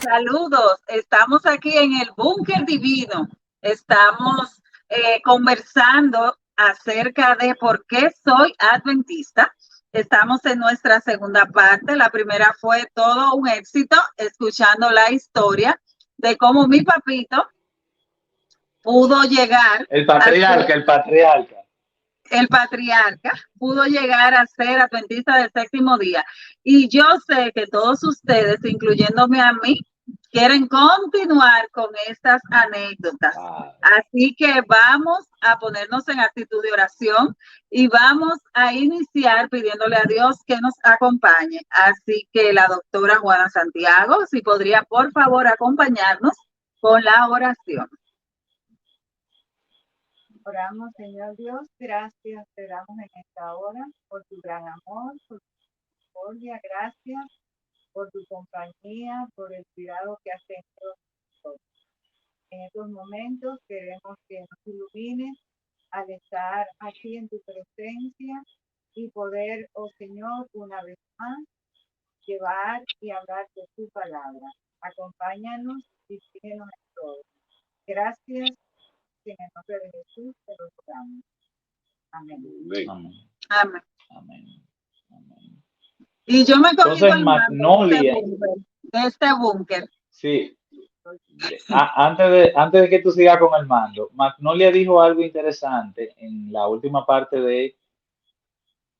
Saludos, estamos aquí en el Búnker Divino. Estamos conversando acerca de por qué soy adventista. Estamos en nuestra segunda parte. La primera fue todo un éxito, escuchando la historia de cómo mi papito pudo llegar El patriarca, el patriarca pudo llegar a ser adventista del séptimo día. Y yo sé que todos ustedes, incluyéndome a mí, quieren continuar con estas anécdotas. Así que vamos a ponernos en actitud de oración y vamos a iniciar pidiéndole a Dios que nos acompañe. Así que la doctora Juana Santiago, si podría por favor acompañarnos con la oración. Oramos, Señor Dios, gracias te damos en esta hora por tu gran amor, por tu misericordia, gracias por tu compañía, por el cuidado que has tenido nosotros. En estos momentos queremos que nos ilumines al estar aquí en tu presencia y poder, oh Señor, una vez más, llevar y hablar de tu palabra. Acompáñanos y síguenos en todo. Gracias. En el nombre de Jesús te lo rogamos. Amén. Amén. Amén. Amén. Y yo me cogí Entonces, Magnolia, de este búnker. Sí. Antes de que tú sigas con el mando, Magnolia dijo algo interesante en la última parte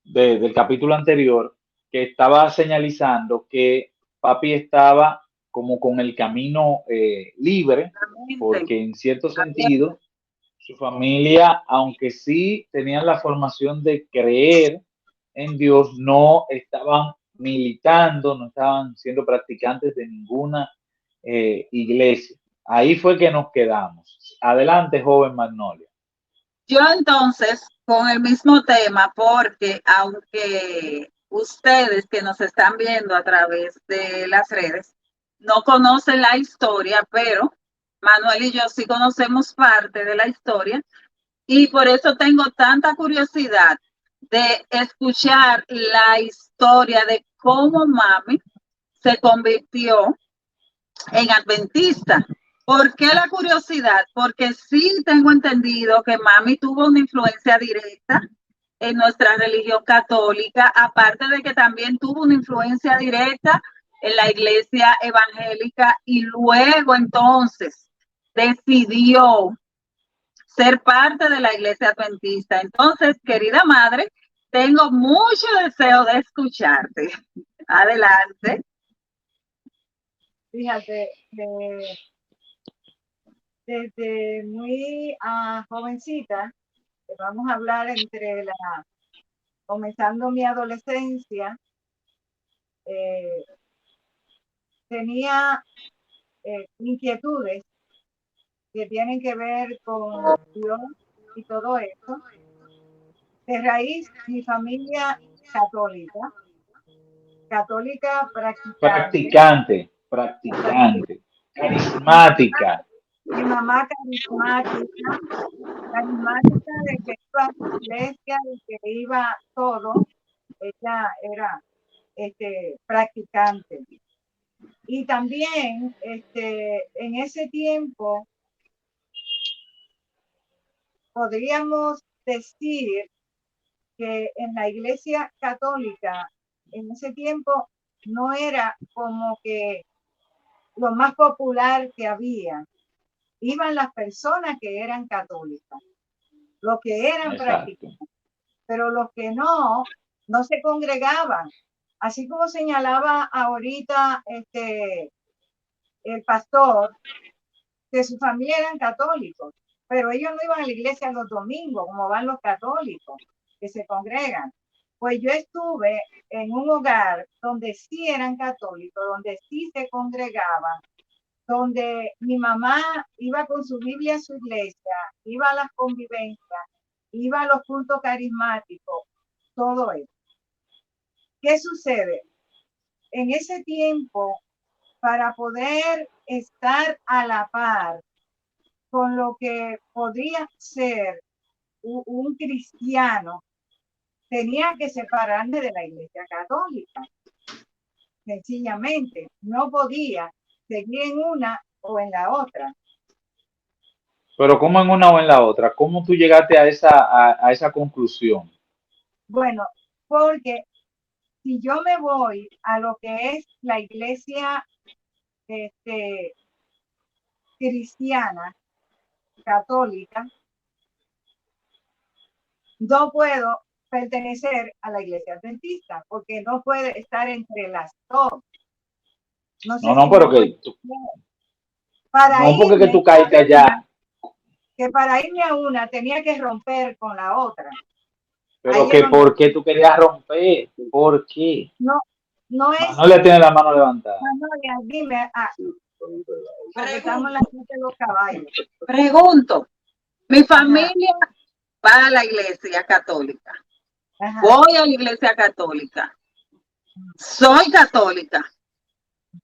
del capítulo anterior, que estaba señalizando que papi estaba como con el camino libre, porque en cierto sentido su familia, aunque sí tenían la formación de creer en Dios, no estaban militando, no estaban siendo practicantes de ninguna iglesia. Ahí fue que nos quedamos. Adelante, joven Magnolia. Yo entonces, con el mismo tema, porque aunque ustedes que nos están viendo a través de las redes no conocen la historia, pero Manuel y yo sí conocemos parte de la historia y por eso tengo tanta curiosidad de escuchar la historia de cómo mami se convirtió en adventista. ¿Por qué la curiosidad? Porque sí tengo entendido que mami tuvo una influencia directa en nuestra religión católica, aparte de que también tuvo una influencia directa en la iglesia evangélica y luego entonces decidió ser parte de la iglesia adventista. Entonces, querida madre, tengo mucho deseo de escucharte. Adelante. Fíjate, desde muy jovencita, vamos a hablar comenzando mi adolescencia, tenía inquietudes que tienen que ver con Dios y todo eso. De raíz, mi familia católica practicante, carismática. Mi mamá carismática de que iba a la iglesia, de que iba todo, ella era practicante. Y también en ese tiempo podríamos decir que en la iglesia católica en ese tiempo no era como que lo más popular que había. Iban las personas que eran católicas, los que eran practicantes, pero los que no se congregaban. Así como señalaba ahorita el pastor, que su familia eran católicos, pero ellos no iban a la iglesia los domingos, como van los católicos, que se congregan. Pues yo estuve en un hogar donde sí eran católicos, donde sí se congregaban, donde mi mamá iba con su Biblia a su iglesia, iba a las convivencias, iba a los cultos carismáticos, todo eso. ¿Qué sucede? En ese tiempo, para poder estar a la par con lo que podría ser un cristiano, tenía que separarme de la iglesia católica. Sencillamente, no podía seguir en una o en la otra. Pero ¿cómo en una o en la otra? ¿Cómo tú llegaste a esa conclusión? Bueno, porque si yo me voy a lo que es la iglesia cristiana, católica, no puedo pertenecer a la iglesia adventista, porque no puede estar entre las dos. No sé No, si pero que tú, para no porque que irme tú caíste allá, que para irme a una tenía que romper con la otra. pero Ahí es que donde ¿por qué tú querías romper? ¿Por qué? no es Manolia tiene la mano levantada. Manolia, dime, porque estamos en la gente de los caballos. Pregunto, mi Ajá. familia va a la iglesia católica. Ajá. Voy a la iglesia católica. Soy católica.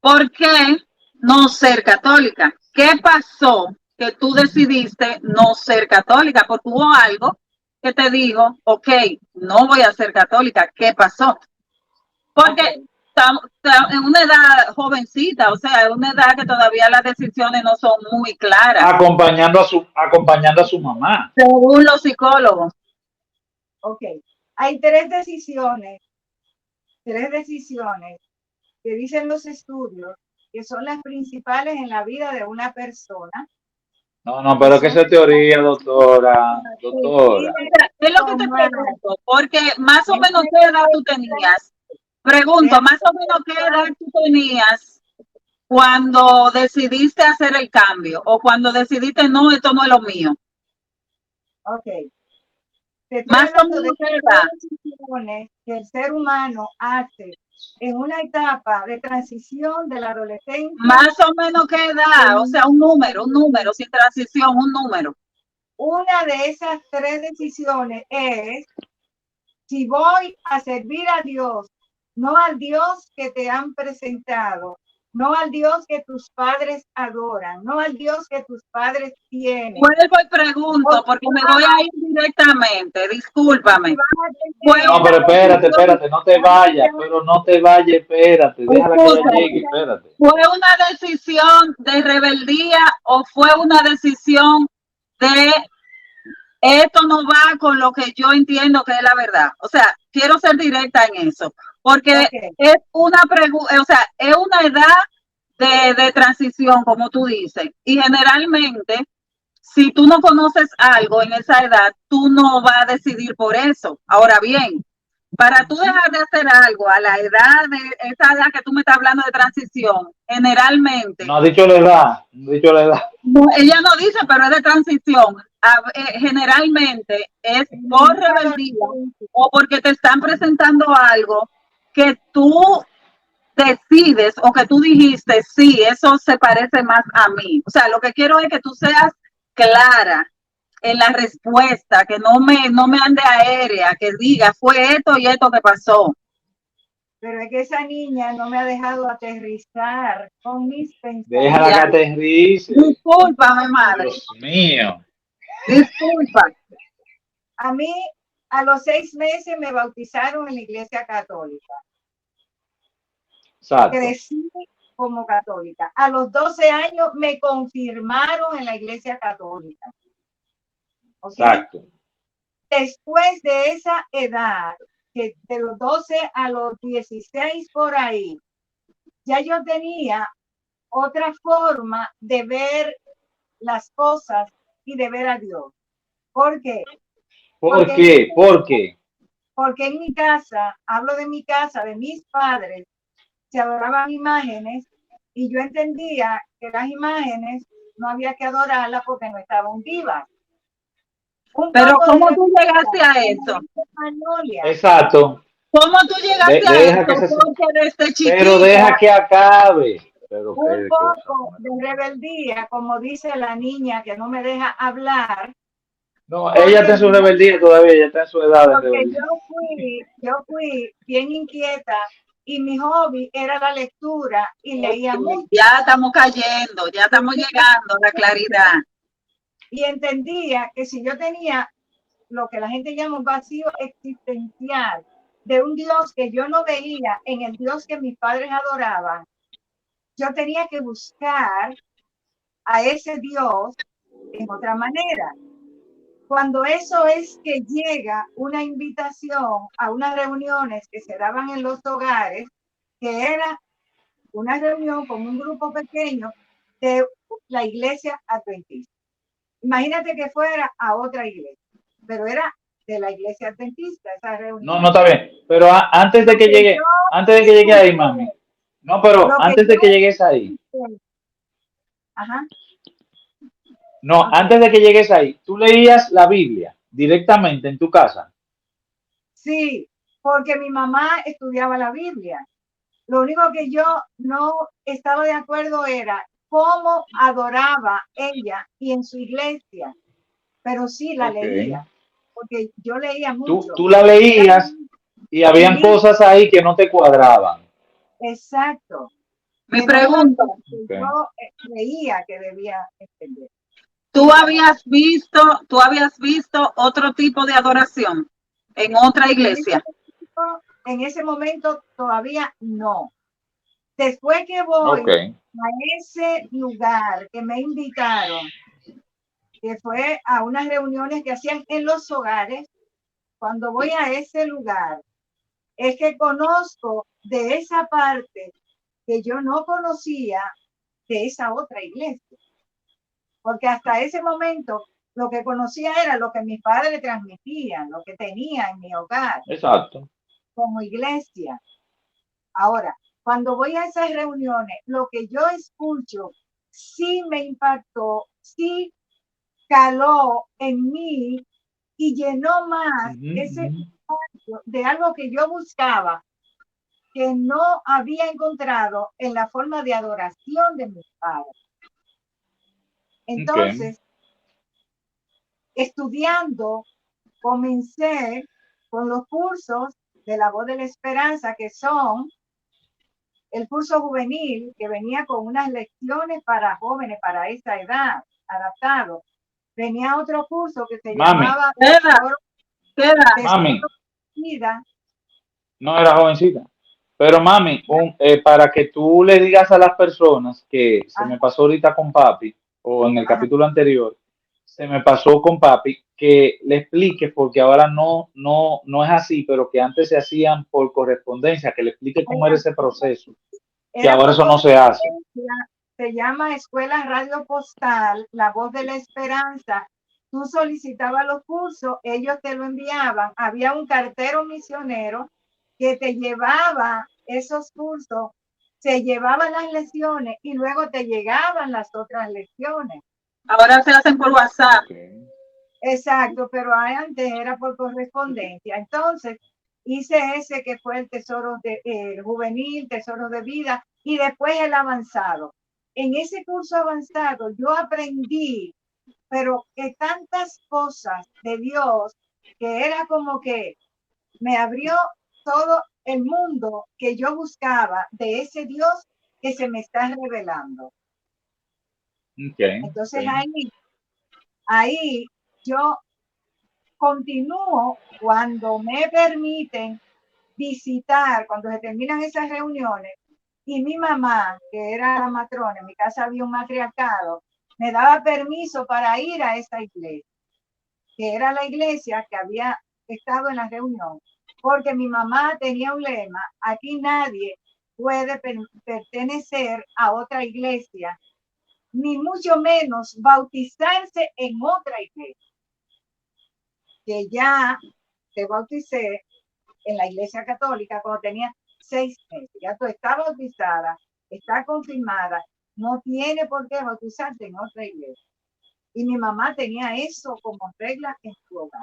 ¿Por qué no ser católica? ¿Qué pasó que tú decidiste no ser católica? Porque hubo algo que te dijo, ok, no voy a ser católica. ¿Qué pasó? Porque estamos en una edad jovencita, o sea, en una edad que todavía las decisiones no son muy claras. Acompañando a su mamá. Según los psicólogos. Ok, hay tres decisiones que dicen los estudios que son las principales en la vida de una persona. No, pero que esa es teoría, doctora. Es lo que te pregunto, porque más o menos qué edad tú tenías. Pregunto, más o menos qué edad tú tenías cuando decidiste hacer el cambio o cuando decidiste, no, esto no es lo mío. Ok. Te estoy Más o hablando de menos qué edad. decisiones que el ser humano hace en una etapa de transición de la adolescencia. Más o menos qué edad, o sea, un número, sin transición, un número. Una de esas tres decisiones es si voy a servir a Dios, no al Dios que te han presentado, no al Dios que tus padres adoran, no al Dios que tus padres tienen. Vuelvo y pregunto, porque me voy a ir directamente, discúlpame. No, pero espérate, no te vayas, espérate, déjala que ella llegue, espérate. ¿Fue una decisión de rebeldía o fue una decisión de esto no va con lo que yo entiendo que es la verdad? O sea, quiero ser directa en eso, porque es una pregunta, o sea, es una edad de transición, como tú dices, y generalmente, si tú no conoces algo en esa edad, tú no vas a decidir por eso. Ahora bien, para tú dejar de hacer algo a la edad de esa edad que tú me estás hablando de transición, generalmente. No ha dicho la edad, No, ella no dice, pero es de transición. Generalmente es por rebeldía o porque te están presentando algo que tú decides o que tú dijiste, sí, eso se parece más a mí. O sea, lo que quiero es que tú seas clara en la respuesta, que no me ande aérea, que diga, fue esto y esto que pasó. Pero es que esa niña no me ha dejado aterrizar con mis pensamientos. Déjala que aterrice. Discúlpame, madre. Dios mío. Disculpa. A mí, a los 6 meses me bautizaron en la iglesia católica. Exacto. Crecí como católica. A los 12 años me confirmaron en la iglesia católica. ¿Okay? Exacto. Después de esa edad, que de los 12 a los 16 por ahí, ya yo tenía otra forma de ver las cosas y de ver a Dios. ¿Por qué? ¿Por qué? Porque en mi casa, hablo de mi casa, de mis padres, se adoraban imágenes y yo entendía que las imágenes no había que adorarlas porque no estaban vivas. Pero ¿cómo tú llegaste a eso? Exacto. ¿Cómo tú llegaste a eso? Pero deja que acabe. Un poco de rebeldía, como dice la niña que no me deja hablar. No, ella está en su rebeldía todavía, ella está en su edad de rebeldía. Yo fui bien inquieta y mi hobby era la lectura y leía mucho. Ya estamos cayendo, ya estamos llegando a la claridad. Y entendía que si yo tenía lo que la gente llama un vacío existencial de un Dios que yo no veía en el Dios que mis padres adoraban, yo tenía que buscar a ese Dios en otra manera. Cuando eso es que llega una invitación a unas reuniones que se daban en los hogares, que era una reunión con un grupo pequeño de la iglesia adventista. Imagínate que fuera a otra iglesia, pero era de la iglesia adventista esa reunión. No, no está bien. Pero antes de que llegue ahí, mami. No, pero antes de que llegues ahí. Ajá. No, Okay. Antes de que llegues ahí, ¿tú leías la Biblia directamente en tu casa? Sí, porque mi mamá estudiaba la Biblia. Lo único que yo no estaba de acuerdo era cómo adoraba ella y en su iglesia, pero sí la leía, porque yo leía mucho. Tú la leías y habían cosas ahí que no te cuadraban. Exacto. Mi pregunta. Yo creía que debía entender. ¿Tú habías visto otro tipo de adoración en otra iglesia? En ese momento todavía no. Después que voy a ese lugar que me invitaron, que fue a unas reuniones que hacían en los hogares, cuando voy a ese lugar, es que conozco de esa parte que yo no conocía de esa otra iglesia. Porque hasta ese momento lo que conocía era lo que mis padres transmitían, lo que tenía en mi hogar. Exacto. Como iglesia. Ahora, cuando voy a esas reuniones, lo que yo escucho sí me impactó, sí caló en mí y llenó más ese espacio de algo que yo buscaba, que no había encontrado en la forma de adoración de mis padres. Entonces, estudiando, comencé con los cursos de la Voz de la Esperanza, que son el curso juvenil, que venía con unas lecciones para jóvenes, para esa edad, adaptado. Venía otro curso que se llamaba Mami. Vida. No era jovencita. Pero mami, para que tú le digas a las personas que se me pasó ahorita con papi, o en el capítulo anterior, se me pasó con papi, que le explique, porque ahora no es así, pero que antes se hacían por correspondencia, que le explique cómo era ese proceso, que ahora eso no se hace. Se llama Escuela Radio Postal, La Voz de la Esperanza. Tú solicitabas los cursos, ellos te lo enviaban. Había un cartero misionero que te llevaba esos cursos, se llevaban las lecciones y luego te llegaban las otras lecciones. Ahora se hacen por WhatsApp. Exacto, pero antes era por correspondencia. Entonces, hice ese que fue el tesoro juvenil, tesoro de vida, y después el avanzado. En ese curso avanzado yo aprendí, pero que tantas cosas de Dios, que era como que me abrió todo el mundo que yo buscaba de ese Dios que se me está revelando. Entonces ahí yo continúo cuando me permiten visitar, cuando se terminan esas reuniones, y mi mamá, que era la matrona, en mi casa había un matriarcado, me daba permiso para ir a esa iglesia, que era la iglesia que había estado en la reunión, porque mi mamá tenía un lema: aquí nadie puede pertenecer a otra iglesia, ni mucho menos bautizarse en otra iglesia. Que ya te bauticé en la iglesia católica cuando tenía 6 meses. Ya tú estás bautizada, está confirmada, no tiene por qué bautizarte en otra iglesia. Y mi mamá tenía eso como regla en su hogar.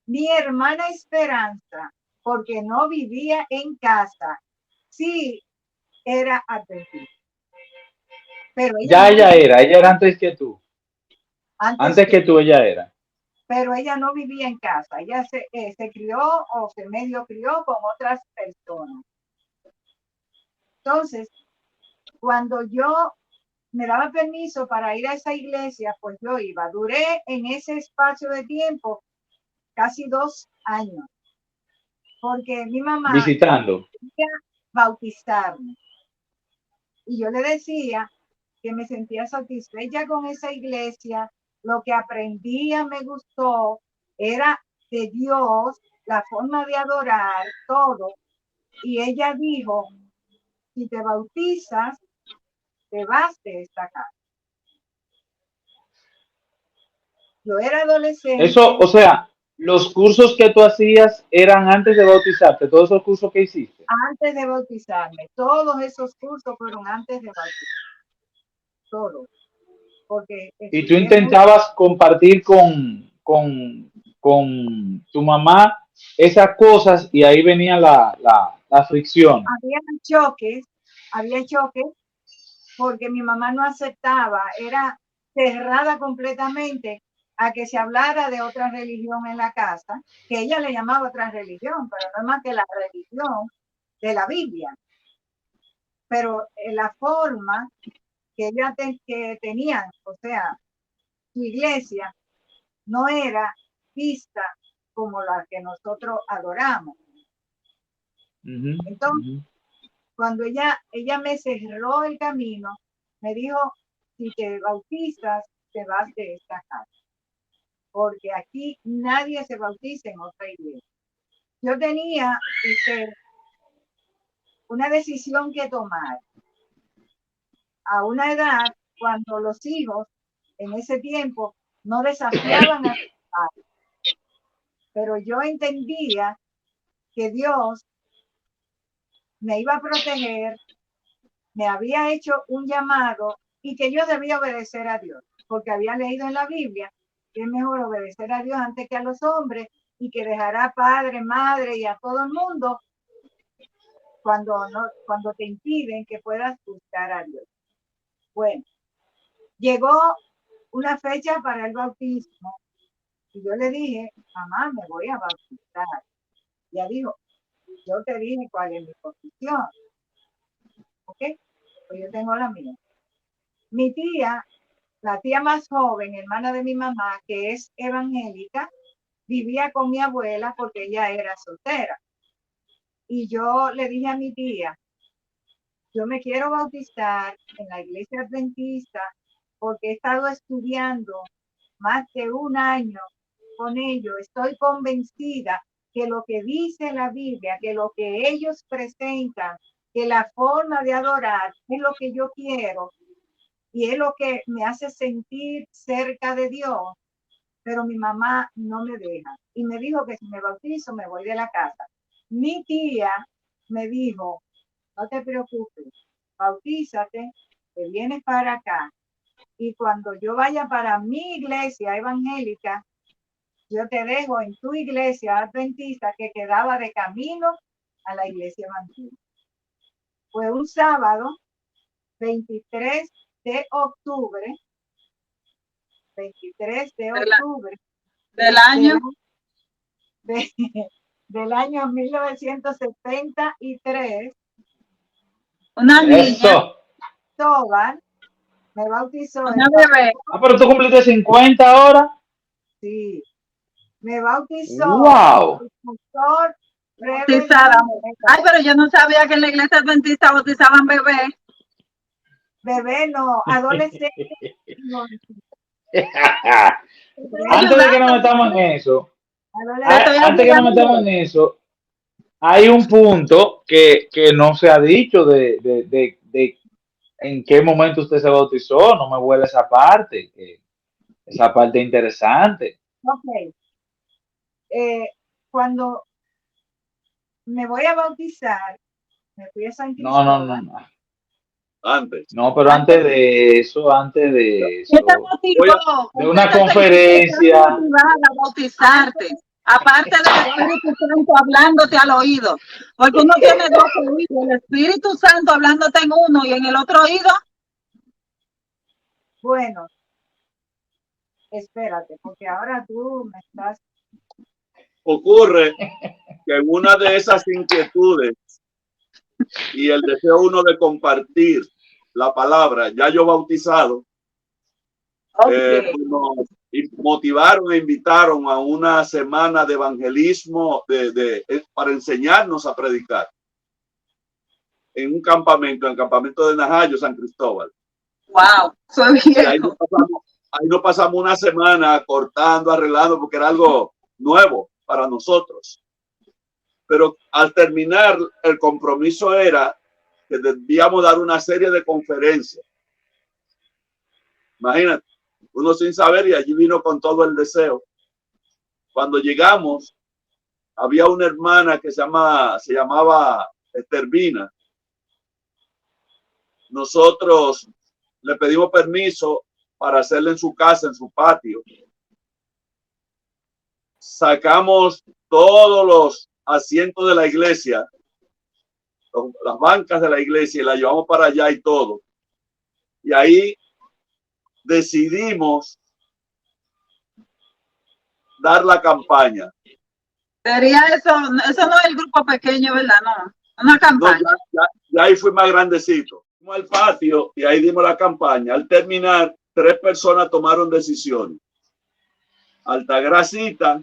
Mi hermana Esperanza, porque no vivía en casa, sí era adventista. Pero ella ella era antes que tú. Antes que tú ella era. Pero ella no vivía en casa, ella se crió o se medio crió con otras personas. Entonces, cuando yo me daba permiso para ir a esa iglesia, pues yo iba. Duré en ese espacio de tiempo casi 2 años, porque mi mamá visitando quería bautizarme. Y yo le decía que me sentía satisfecha con esa iglesia, lo que aprendía me gustó, era de Dios, la forma de adorar, todo. Y ella dijo, si te bautizas, te vas de esta casa. Yo era adolescente. Eso, o sea, los cursos que tú hacías eran antes de bautizarte, todos esos cursos que hiciste. Antes de bautizarme, todos esos cursos fueron antes de bautizarme, todos. Porque Y tú intentabas compartir con tu mamá esas cosas y ahí venía la fricción. Había choques porque mi mamá no aceptaba, era cerrada completamente a que se hablara de otra religión en la casa, que ella le llamaba otra religión, pero no es más que la religión de la Biblia. Pero la forma que ella que tenían, o sea, su iglesia, no era vista como la que nosotros adoramos. Entonces, cuando ella me cerró el camino, me dijo, si te bautizas, te vas de esta casa. Porque aquí nadie se bautiza en otra iglesia. Yo tenía una decisión que tomar a una edad cuando los hijos en ese tiempo no desafiaban a sus padres. Pero yo entendía que Dios me iba a proteger, me había hecho un llamado y que yo debía obedecer a Dios, porque había leído en la Biblia que es mejor obedecer a Dios antes que a los hombres y que dejará padre, madre y a todo el mundo cuando te impiden que puedas buscar a Dios. Bueno, llegó una fecha para el bautismo y yo le dije, mamá, me voy a bautizar. Ella dijo, yo te dije cuál es mi posición. ¿Ok? Pues yo tengo la mía. Mi tía, la tía más joven, hermana de mi mamá, que es evangélica, vivía con mi abuela porque ella era soltera. Y yo le dije a mi tía, yo me quiero bautizar en la iglesia adventista porque he estado estudiando más de un año con ellos. Estoy convencida que lo que dice la Biblia, que lo que ellos presentan, que la forma de adorar es lo que yo quiero y es lo que me hace sentir cerca de Dios, pero mi mamá no me deja y me dijo que si me bautizo me voy de la casa. Mi tía me dijo, no te preocupes, bautízate, te vienes para acá y cuando yo vaya para mi iglesia evangélica, yo te dejo en tu iglesia adventista que quedaba de camino a la iglesia evangélica. Fue un sábado, 23 de octubre, 23 de octubre del año del año 1973. Una niña. Toda me bautizó. Una bebé. Ah, pero tú cumpliste 50 ahora. Sí. Me bautizó. Wow. El pastor Bautizada. Ay, pero yo no sabía que en la iglesia adventista bautizaban bebés. Bebé no, adolescente. Antes de que nos metamos en eso, hay un punto que no se ha dicho de en qué momento usted se bautizó. No me huele esa parte interesante. Ok. Cuando me voy a bautizar, me fui a San Cristóbal. No. Antes. No, pero antes de eso, ¿Qué te motivó? De una conferencia. A bautizarte. Aparte del Espíritu Santo hablándote al oído. Porque uno tiene dos oídos. El Espíritu Santo hablándote en uno y en el otro oído. Bueno, espérate, porque ahora tú me estás... Ocurre que una de esas inquietudes y el deseo uno de compartir la palabra, ya yo bautizado, nos motivaron e invitaron a una semana de evangelismo para enseñarnos a predicar. en un campamento, en el campamento de Najayo, San Cristóbal. Wow, soy Y ahí viejo. nos pasamos una semana cortando, arreglando, porque era algo nuevo para nosotros. Pero al terminar, el compromiso era que debíamos dar una serie de conferencias. Imagínate, uno sin saber, y allí vino con todo el deseo. Cuando llegamos, había una hermana que se llamaba Estervina. Nosotros le pedimos permiso para hacerle en su casa, en su patio. Sacamos todos los asientos de la iglesia, las bancas de la iglesia, y la llevamos para allá y todo. Y ahí decidimos dar la campaña. Sería eso no es el grupo pequeño, ¿verdad? No, una No, campaña. ya ahí fui más grandecito. Fuimos al patio y ahí dimos la campaña. Al terminar, 3 personas tomaron decisiones. Altagracita,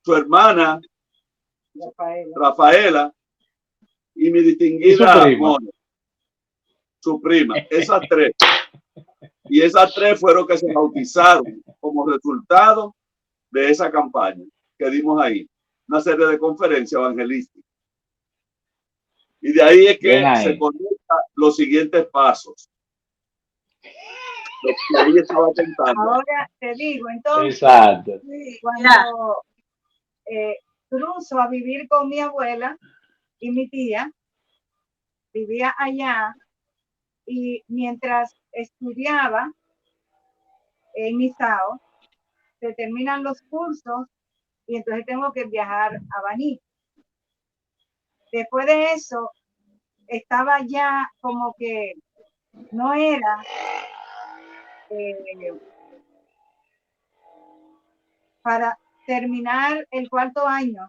su hermana Rafaela y mi distinguida Mona, su prima. Esas 3. Y esas 3 fueron que se bautizaron como resultado de esa campaña que dimos ahí. Una serie de conferencias evangelísticas. Y de ahí es que se conectan los siguientes pasos. Lo que ella estaba contando. Ahora te digo, entonces, Exacto. cuando cruzo a vivir con mi abuela y mi tía, vivía allá, y mientras estudiaba en Misao, se terminan los cursos y entonces tengo que viajar a Baní. Después de eso, estaba ya como que no era para terminar el 4º año,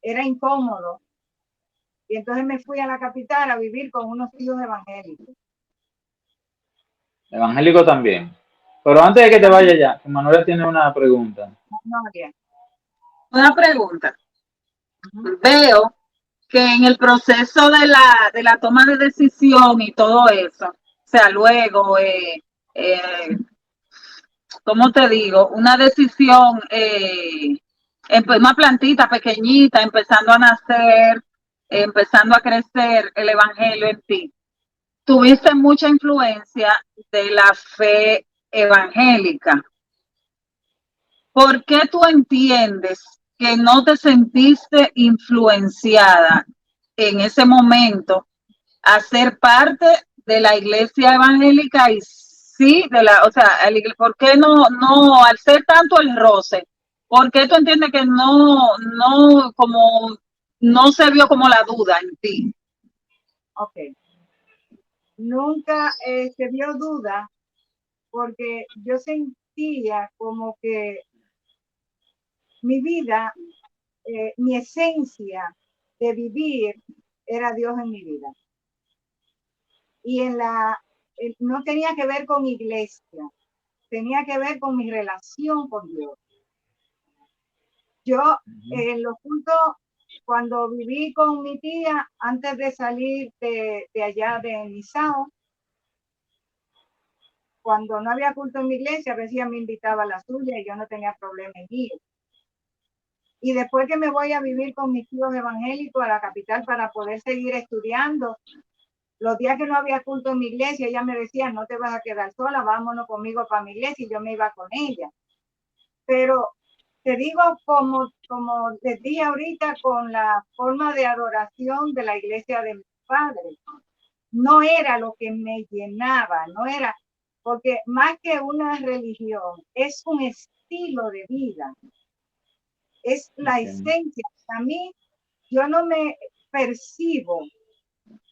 era incómodo. Y entonces me fui a la capital a vivir con unos tíos evangélicos. Evangélico también. Pero antes de que te vaya ya, Manuela tiene una pregunta. Una pregunta. Veo que en el proceso de la toma de decisión y todo eso, o sea, luego, ¿cómo te digo? Una decisión, una plantita pequeñita, empezando a nacer, empezando a crecer el evangelio en ti. Tuviste mucha influencia de la fe evangélica. ¿Por qué tú entiendes que no te sentiste influenciada en ese momento a ser parte de la iglesia evangélica? Y sí, o sea, ¿por qué no, al ser tanto el roce, por qué tú entiendes que no se vio como la duda en ti? Ok. Nunca se vio duda, porque yo sentía como que mi vida, mi esencia de vivir era Dios en mi vida. Y no tenía que ver con iglesia, tenía que ver con mi relación con Dios. Yo en los cultos, cuando viví con mi tía, antes de salir de allá de Misao, cuando no había culto en mi iglesia, a veces ella me invitaba a la suya y yo no tenía problema en ir. Y después que me voy a vivir con mis tíos evangélicos a la capital para poder seguir estudiando, los días que no había culto en mi iglesia, ella me decía, no te vas a quedar sola, vámonos conmigo para mi iglesia, y yo me iba con ella. Pero te digo, como les dije ahorita, con la forma de adoración de la iglesia de mis padres, no era lo que me llenaba, no era, porque más que una religión, es un estilo de vida, es la esencia. A mí, yo no me percibo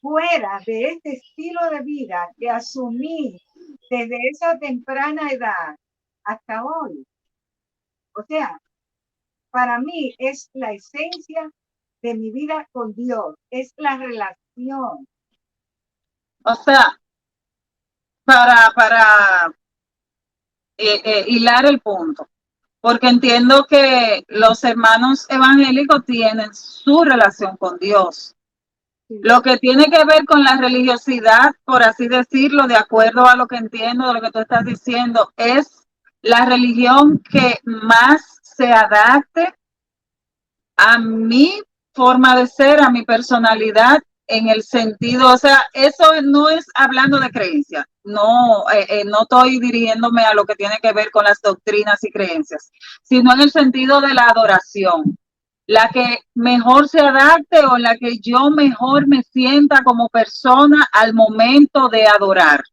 fuera de este estilo de vida que asumí desde esa temprana edad hasta hoy. O sea, para mí es la esencia de mi vida con Dios, es la relación. O sea, para hilar el punto, porque entiendo que los hermanos evangélicos tienen su relación con Dios. Lo que tiene que ver con la religiosidad, por así decirlo, de acuerdo a lo que entiendo de lo que tú estás diciendo, es la religión que más se adapte a mi forma de ser, a mi personalidad, en el sentido, o sea, eso no es hablando de creencias, no estoy dirigiéndome a lo que tiene que ver con las doctrinas y creencias, sino en el sentido de la adoración, la que mejor se adapte o la que yo mejor me sienta como persona al momento de adorar,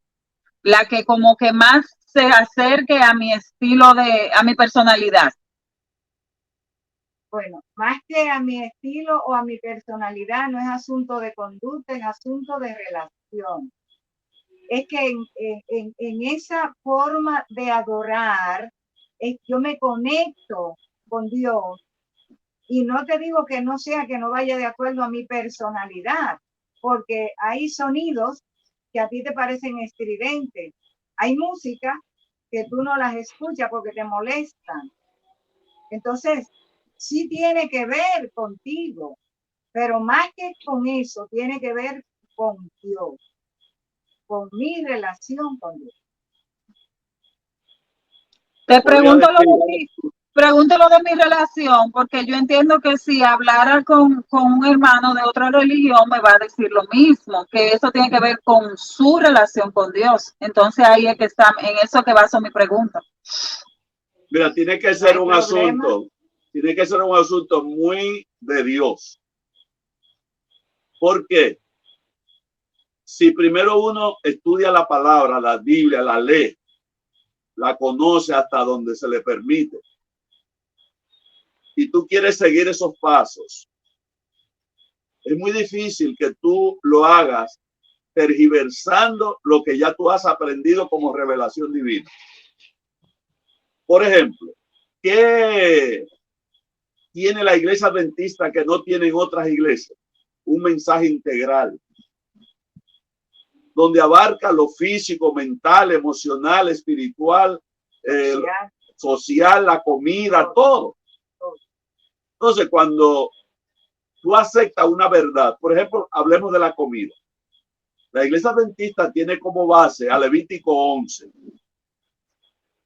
la que como que más se acerque a mi estilo a mi personalidad. Bueno, más que a mi estilo o a mi personalidad, no es asunto de conducta, es asunto de relación. Es que en esa forma de adorar, yo me conecto con Dios. Y no te digo que no sea, que no vaya de acuerdo a mi personalidad, porque hay sonidos que a ti te parecen estridentes. Hay música que tú no las escuchas porque te molestan. Entonces, sí tiene que ver contigo, pero más que con eso, tiene que ver con Dios, con mi relación con Dios. Te pregunto lo de mi relación, porque yo entiendo que si hablara con un hermano de otra religión me va a decir lo mismo, que eso tiene que ver con su relación con Dios. Entonces ahí es que está, en eso que baso mi pregunta. Mira, tiene que ser un asunto muy de Dios. ¿Por qué? Si primero uno estudia la palabra, la Biblia, la lee, la conoce hasta donde se le permite, y tú quieres seguir esos pasos, es muy difícil que tú lo hagas tergiversando lo que ya tú has aprendido como revelación divina. Por ejemplo, ¿qué tiene la iglesia adventista que no tienen otras iglesias? Un mensaje integral, donde abarca lo físico, mental, emocional, espiritual, social, la comida, todo. Entonces, cuando tú aceptas una verdad, por ejemplo, hablemos de la comida. La iglesia adventista tiene como base a Levítico 11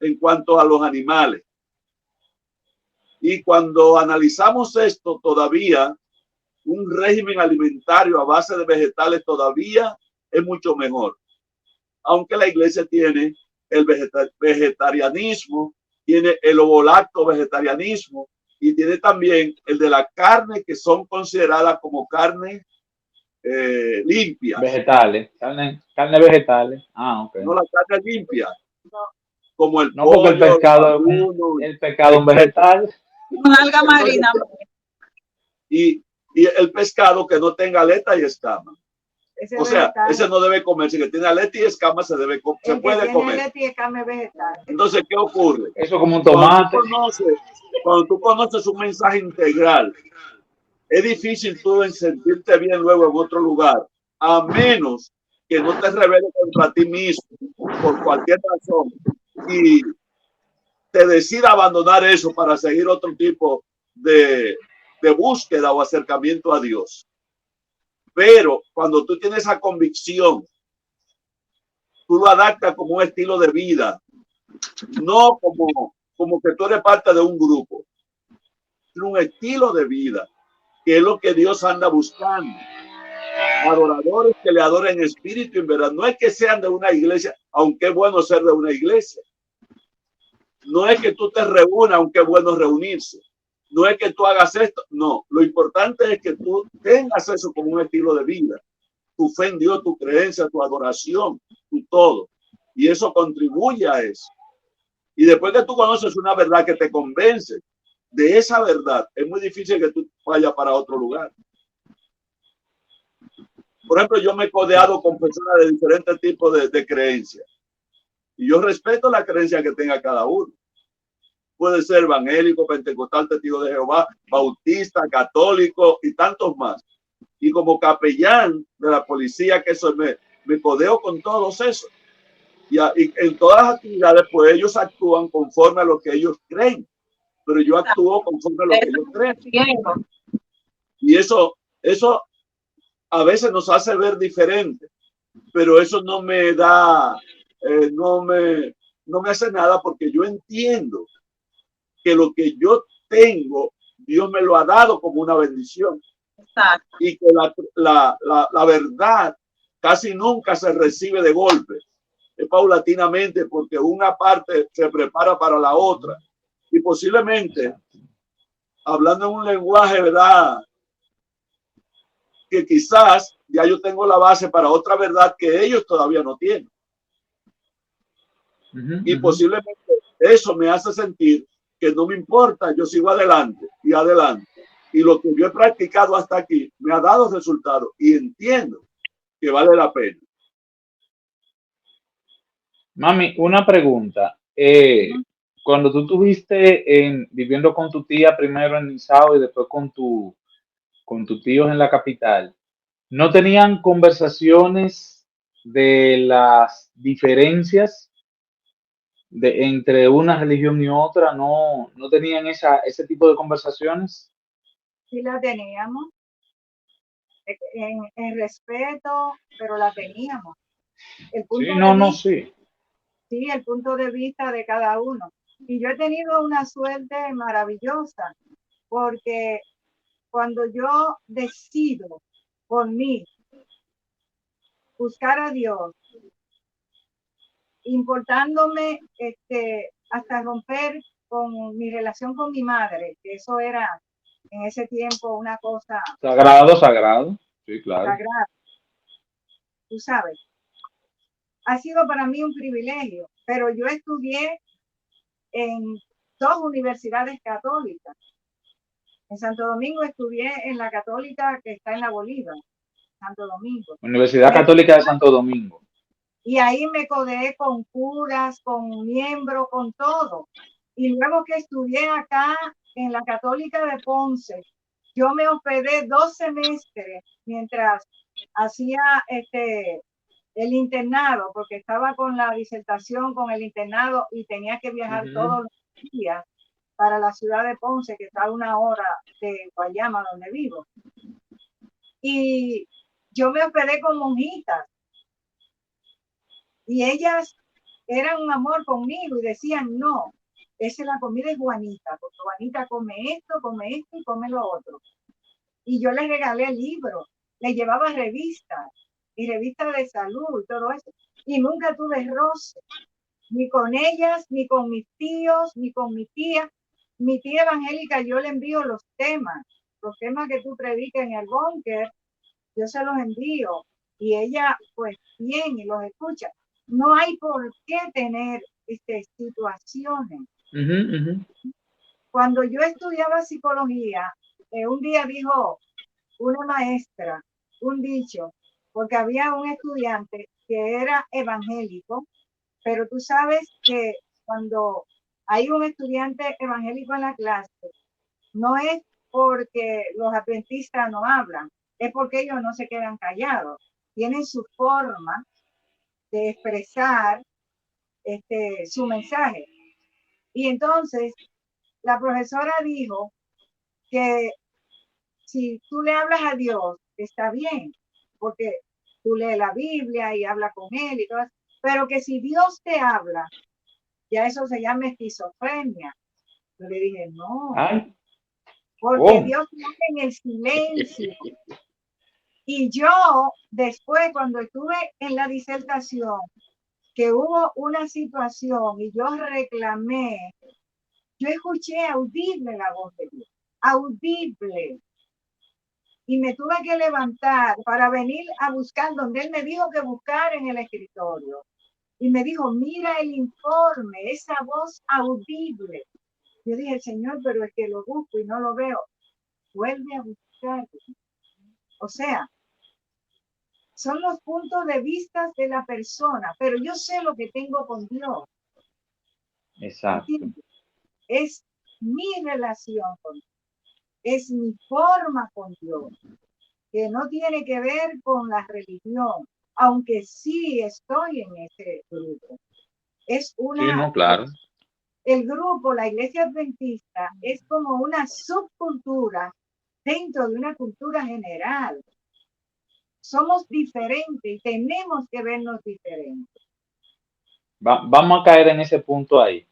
en cuanto a los animales. Y cuando analizamos esto, todavía un régimen alimentario a base de vegetales todavía es mucho mejor. Aunque la iglesia tiene el vegetarianismo, tiene el ovolacto vegetarianismo y tiene también el de la carne que son consideradas como carne limpias. Vegetales, carne vegetales. Ah, ok. No la carne limpia. Como el pollo, porque el pescado es un vegetal. Una alga marina. Y el pescado que no tenga aleta y escama. O sea, ese no debe comerse, que tiene aleta y escama se puede comer. Aleta y escama es vegetal. Entonces, ¿qué ocurre? Eso como un tomate. Cuando tú conoces un mensaje integral, es difícil tú sentirte bien luego en otro lugar, a menos que no te rebeles contra ti mismo por cualquier razón y te decida abandonar eso para seguir otro tipo de búsqueda o acercamiento a Dios. Pero cuando tú tienes esa convicción, tú lo adaptas como un estilo de vida, no como que tú eres parte de un grupo. Es un estilo de vida, que es lo que Dios anda buscando. Adoradores que le adoren en espíritu y en verdad. No es que sean de una iglesia, aunque es bueno ser de una iglesia. No es que tú te reúnas, aunque es bueno reunirse. No es que tú hagas esto. No, lo importante es que tú tengas eso como un estilo de vida. Tu fe en Dios, tu creencia, tu adoración, tu todo. Y eso contribuye a eso. Y después que tú conoces una verdad que te convence de esa verdad, es muy difícil que tú vayas para otro lugar. Por ejemplo, yo me he codeado con personas de diferentes tipos de creencias. Y yo respeto la creencia que tenga cada uno. Puede ser evangélico, pentecostal, testigo de Jehová, bautista, católico y tantos más. Y como capellán de la policía, que eso me codeo con todos esos. Y en todas las actividades, pues ellos actúan conforme a lo que ellos creen. pero yo actúo conforme a lo que yo creo. Y eso a veces nos hace ver diferente, pero eso no me da, no me hace nada, porque yo entiendo que lo que yo tengo, Dios me lo ha dado como una bendición. Exacto. Y que la verdad casi nunca se recibe de golpe, es paulatinamente, porque una parte se prepara para la otra. Y posiblemente, hablando en un lenguaje, ¿verdad?, que quizás ya yo tengo la base para otra verdad que ellos todavía no tienen. Y posiblemente eso me hace sentir que no me importa, yo sigo adelante y adelante. Y lo que yo he practicado hasta aquí me ha dado resultados y entiendo que vale la pena. Mami, una pregunta. Cuando tú estuviste viviendo con tu tía primero en Nizao y después con tus tíos en la capital, ¿no tenían conversaciones de las diferencias entre una religión y otra? ¿No tenían ese tipo de conversaciones? Sí la teníamos, en respeto, pero la teníamos. El punto Sí. Sí, el punto de vista de cada uno. Y yo he tenido una suerte maravillosa, porque cuando yo decido por mí buscar a Dios, importándome hasta romper con mi relación con mi madre, que eso era en ese tiempo una cosa sagrado, sí, claro. Sagrada. Tú sabes, ha sido para mí un privilegio, pero yo estudié en 2 universidades católicas. En Santo Domingo estudié en la católica que está en la Bolívar, Santo Domingo. Universidad Católica de Santo Domingo. Y ahí me codeé con curas, con miembros, con todo. Y luego que estudié acá en la Católica de Ponce, yo me hospedé 2 semestres mientras hacía el internado, porque estaba con la disertación, con el internado, y tenía que viajar todos los días para la ciudad de Ponce, que está a 1 hora de Guayama, donde vivo. Y yo me hospedé con monjitas, y ellas eran un amor conmigo y decían, no, esa es la comida de Juanita, porque Juanita come esto y come lo otro. Y yo les regalé libros, les llevaba revistas y revistas de salud y todo eso. Y nunca tuve roce, ni con ellas, ni con mis tíos, ni con mi tía. Mi tía evangélica, yo le envío los temas que tú predicas en el búnker, yo se los envío. Y ella, pues, bien, y los escucha. No hay por qué tener situaciones. Cuando yo estudiaba psicología, un día dijo una maestra un dicho, porque había un estudiante que era evangélico, pero tú sabes que cuando hay un estudiante evangélico en la clase, no es porque los adventistas no hablan, es porque ellos no se quedan callados, tienen su forma de expresar su mensaje. Y entonces la profesora dijo que si tú le hablas a Dios, está bien, porque tú lees la Biblia y hablas con él y todo eso, pero que si Dios te habla, ya eso se llama esquizofrenia. Yo le dije, no, porque Dios habla en el silencio. Y yo después, cuando estuve en la disertación, que hubo una situación y yo reclamé, yo escuché audible la voz de Dios, audible. Y me tuve que levantar para venir a buscar donde él me dijo que buscar en el escritorio. Y me dijo, mira el informe, esa voz audible. Yo dije, Señor, pero es que lo busco y no lo veo. Vuelve a buscar. O sea, son los puntos de vista de la persona, pero yo sé lo que tengo con Dios. Exacto. ¿Entiendes? Es mi relación con Dios. Es mi forma con Dios, que no tiene que ver con la religión, aunque sí estoy en ese grupo. Es una, sí, no, claro. el grupo, la iglesia adventista, es como una subcultura dentro de una cultura general. Somos diferentes y tenemos que vernos diferentes. Vamos a caer en ese punto ahí.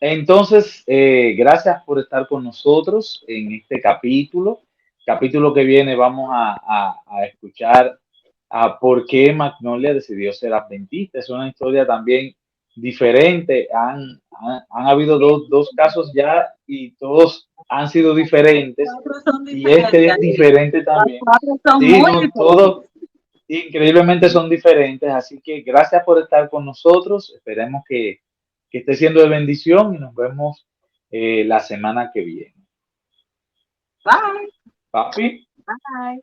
Entonces, gracias por estar con nosotros en este capítulo. Capítulo que viene vamos a escuchar a por qué Magnolia decidió ser adventista. Es una historia también diferente. Han habido dos casos ya y todos han sido diferentes. Y este es diferente también. Sí, no, todos increíblemente son diferentes. Así que gracias por estar con nosotros. Esperemos que esté siendo de bendición y nos vemos la semana que viene. Bye. Papi. Bye.